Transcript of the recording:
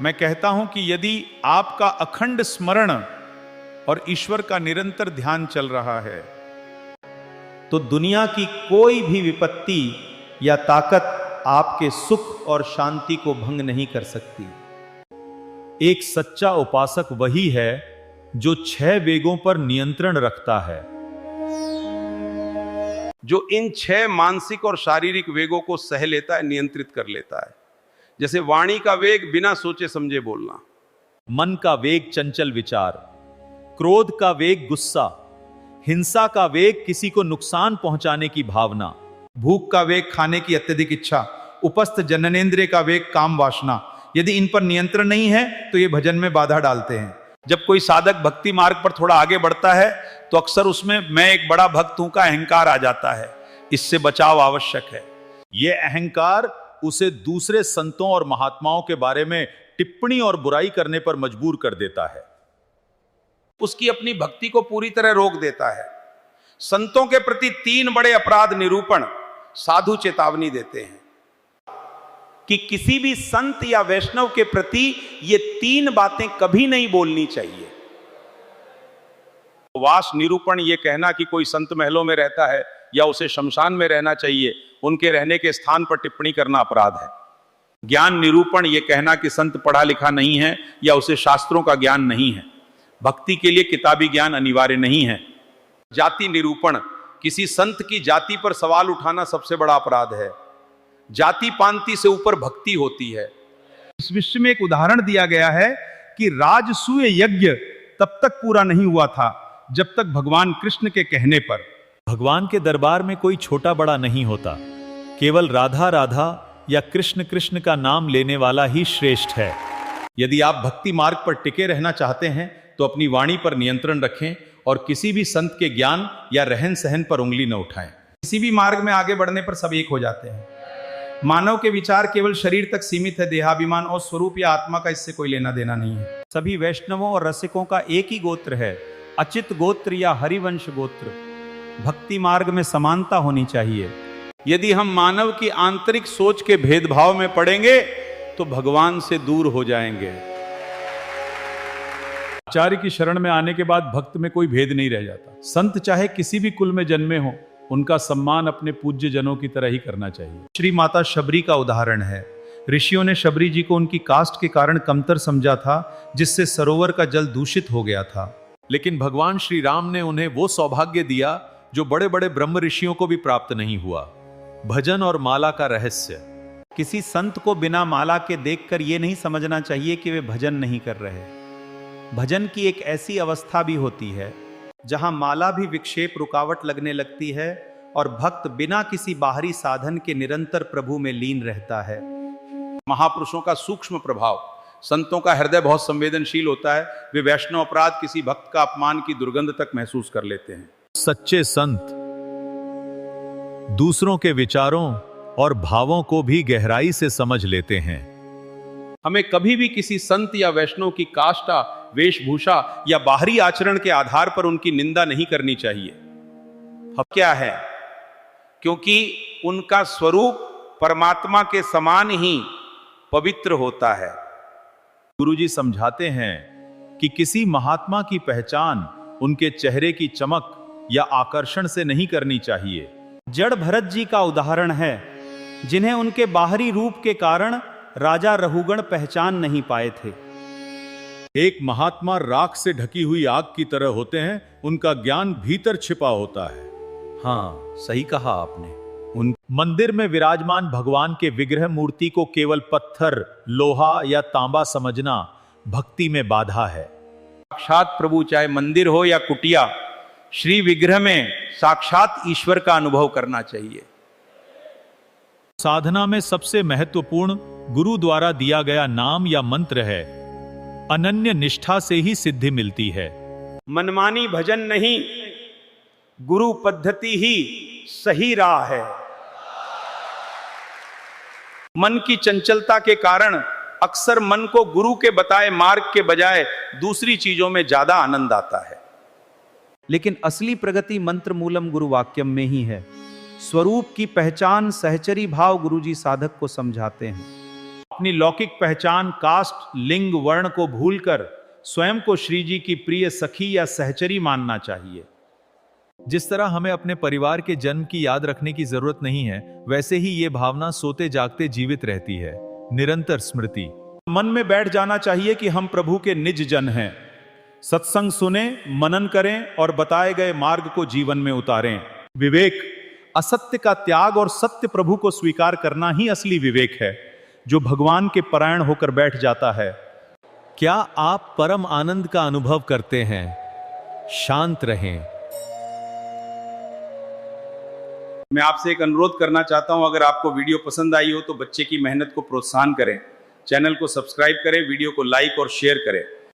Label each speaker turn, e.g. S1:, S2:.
S1: मैं कहता हूं कि यदि आपका अखंड स्मरण और ईश्वर का निरंतर ध्यान चल रहा है तो दुनिया की कोई भी विपत्ति या ताकत आपके सुख और शांति को भंग नहीं कर सकती। एक सच्चा उपासक वही है जो 6 वेगों पर नियंत्रण रखता है,
S2: जो इन 6 मानसिक और शारीरिक वेगों को सह लेता है, नियंत्रित कर लेता है। जैसे वाणी का वेग बिना सोचे समझे बोलना,
S1: मन का वेग चंचल विचार, क्रोध का वेग गुस्सा, हिंसा का वेग किसी को नुकसान पहुंचाने की भावना, भूख का वेग खाने की अत्यधिक इच्छा, उपस्थ जननेंद्रिय का वेग काम वासना। यदि इन पर नियंत्रण नहीं है तो ये भजन में बाधा डालते हैं। जब कोई साधक भक्ति मार्ग पर थोड़ा आगे बढ़ता है तो अक्सर उसमें मैं एक बड़ा भक्त हूं का अहंकार आ जाता है। इससे बचाव आवश्यक है। यह अहंकार उसे दूसरे संतों और महात्माओं के बारे में टिप्पणी और बुराई करने पर मजबूर कर देता है,
S2: उसकी अपनी भक्ति को पूरी तरह रोक देता है। संतों के प्रति 3 बड़े अपराध निरूपण साधु चेतावनी देते हैं कि किसी भी संत या वैष्णव के प्रति ये 3 बातें कभी नहीं बोलनी चाहिए। वास निरूपण, ये कहना कि कोई संत महलों में रहता है या उसे शमशान में रहना चाहिए, उनके रहने के स्थान पर टिप्पणी करना अपराध है। ज्ञान निरूपण, ये कहना कि संत पढ़ा लिखा नहीं है या उसे शास्त्रों का ज्ञान नहीं है। भक्ति के लिए किताबी ज्ञान अनिवार्य नहीं है। जाति निरूपण, किसी संत की जाति पर सवाल उठाना सबसे बड़ा अपराध है। जाति पांति से ऊपर भक्ति होती है।
S1: इस विश्व में एक उदाहरण दिया गया है कि राजसूय यज्ञ तब तक पूरा नहीं हुआ था जब तक भगवान कृष्ण के कहने पर। भगवान के दरबार में कोई छोटा बड़ा नहीं होता, केवल राधा राधा या कृष्ण कृष्ण का नाम लेने वाला ही श्रेष्ठ है। यदि आप भक्ति मार्ग पर टिके रहना चाहते हैं तो अपनी वाणी पर नियंत्रण रखें और किसी भी संत के ज्ञान या रहन सहन पर उंगली न उठाएं। किसी भी मार्ग में आगे बढ़ने पर सब एक हो जाते हैं। मानव के विचार केवल शरीर तक सीमित है, देहाभिमान और स्वरूप या आत्मा का इससे कोई लेना देना नहीं है। सभी वैष्णवों और रसिकों का एक ही गोत्र है, अचित गोत्र या हरिवंश गोत्र। भक्ति मार्ग में समानता होनी चाहिए।
S2: यदि हम मानव की आंतरिक सोच के भेदभाव में पड़ेंगे तो भगवान से दूर हो जाएंगे।
S1: आचार्य की शरण में आने के बाद भक्त में कोई भेद नहीं रह जाता। संत चाहे किसी भी कुल में जन्मे हो, उनका सम्मान अपने पूज्य जनों की तरह ही करना चाहिए। श्री माता शबरी का उदाहरण है। ऋषियों ने शबरी जी को उनकी कास्ट के कारण कमतर समझा था, जिससे सरोवर का जल दूषित हो गया था। लेकिन भगवान श्री राम ने उन्हें वो सौभाग्य दिया जो बड़े बड़े ब्रह्म ऋषियों को भी प्राप्त नहीं हुआ, भजन और माला का रहस्य। किसी संत को बिना माला के देखकर यह नहीं समझना चाहिए कि वे भजन नहीं कर रहे। भजन की एक ऐसी अवस्था भी होती है जहां माला भी विक्षेप रुकावट लगने लगती है और भक्त बिना किसी बाहरी साधन के निरंतर प्रभु में लीन रहता है।
S2: महापुरुषों का सूक्ष्म प्रभाव, संतों का हृदय बहुत संवेदनशील होता है। वे वैष्णव अपराध, किसी भक्त का अपमान की दुर्गंध तक महसूस कर लेते हैं।
S1: सच्चे संत दूसरों के विचारों और भावों को भी गहराई से समझ लेते हैं।
S2: हमें कभी भी किसी संत या वैष्णव की काष्ठा, वेशभूषा या बाहरी आचरण के आधार पर उनकी निंदा नहीं करनी चाहिए। अब क्या है, क्योंकि उनका स्वरूप परमात्मा के समान ही पवित्र होता है।
S1: गुरुजी समझाते हैं कि किसी महात्मा की पहचान उनके चेहरे की चमक या आकर्षण से नहीं करनी चाहिए। जड़ भरत जी का उदाहरण है, जिन्हें उनके बाहरी रूप के कारण राजा रहुगण पहचान नहीं पाए थे। एक महात्मा राख से ढकी हुई आग की तरह होते हैं, उनका ज्ञान भीतर छिपा होता है। हाँ, सही कहा आपने। उन मंदिर में विराजमान भगवान के विग्रह मूर्ति को केवल पत्थर, लोहा या तांबा समझना भक्ति में बाधा है।
S2: साक्षात प्रभु, चाहे मंदिर हो या कुटिया, श्री विग्रह में साक्षात ईश्वर का अनुभव करना चाहिए।
S1: साधना में सबसे महत्वपूर्ण गुरु द्वारा दिया गया नाम या मंत्र है। अनन्य निष्ठा से ही सिद्धि मिलती है।
S2: मनमानी भजन नहीं, गुरु पद्धति ही सही राह है। मन की चंचलता के कारण अक्सर मन को गुरु के बताए मार्ग के बजाय दूसरी चीजों में ज्यादा आनंद आता है।
S3: लेकिन असली प्रगति मंत्र मूलम गुरु वाक्यम में ही है। स्वरूप की पहचान सहचरी भाव गुरुजी साधक को समझाते हैं।
S1: अपनी लौकिक पहचान, कास्ट, लिंग, वर्ण को भूलकर स्वयं को श्री जी की प्रिय सखी या सहचरी मानना चाहिए।
S4: जिस तरह हमें अपने परिवार के जन्म की याद रखने की जरूरत नहीं है, वैसे ही ये भावना सोते जागते जीवित रहती है, निरंतर स्मृति।
S1: मन में बैठ जाना चाहिए कि हम प्रभु के निज जन हैं। सत्संग सुने, मनन करें और बताए गए मार्ग को जीवन में उतारें। विवेक, असत्य का त्याग और सत्य प्रभु को स्वीकार करना ही असली विवेक है, जो भगवान के परायण होकर बैठ जाता है।
S4: क्या आप परम आनंद का अनुभव करते हैं? शांत रहें।
S2: मैं आपसे एक अनुरोध करना चाहता हूं, अगर आपको वीडियो पसंद आई हो तो बच्चे की मेहनत को प्रोत्साहन करें, चैनल को सब्सक्राइब करें, वीडियो को लाइक और शेयर करें।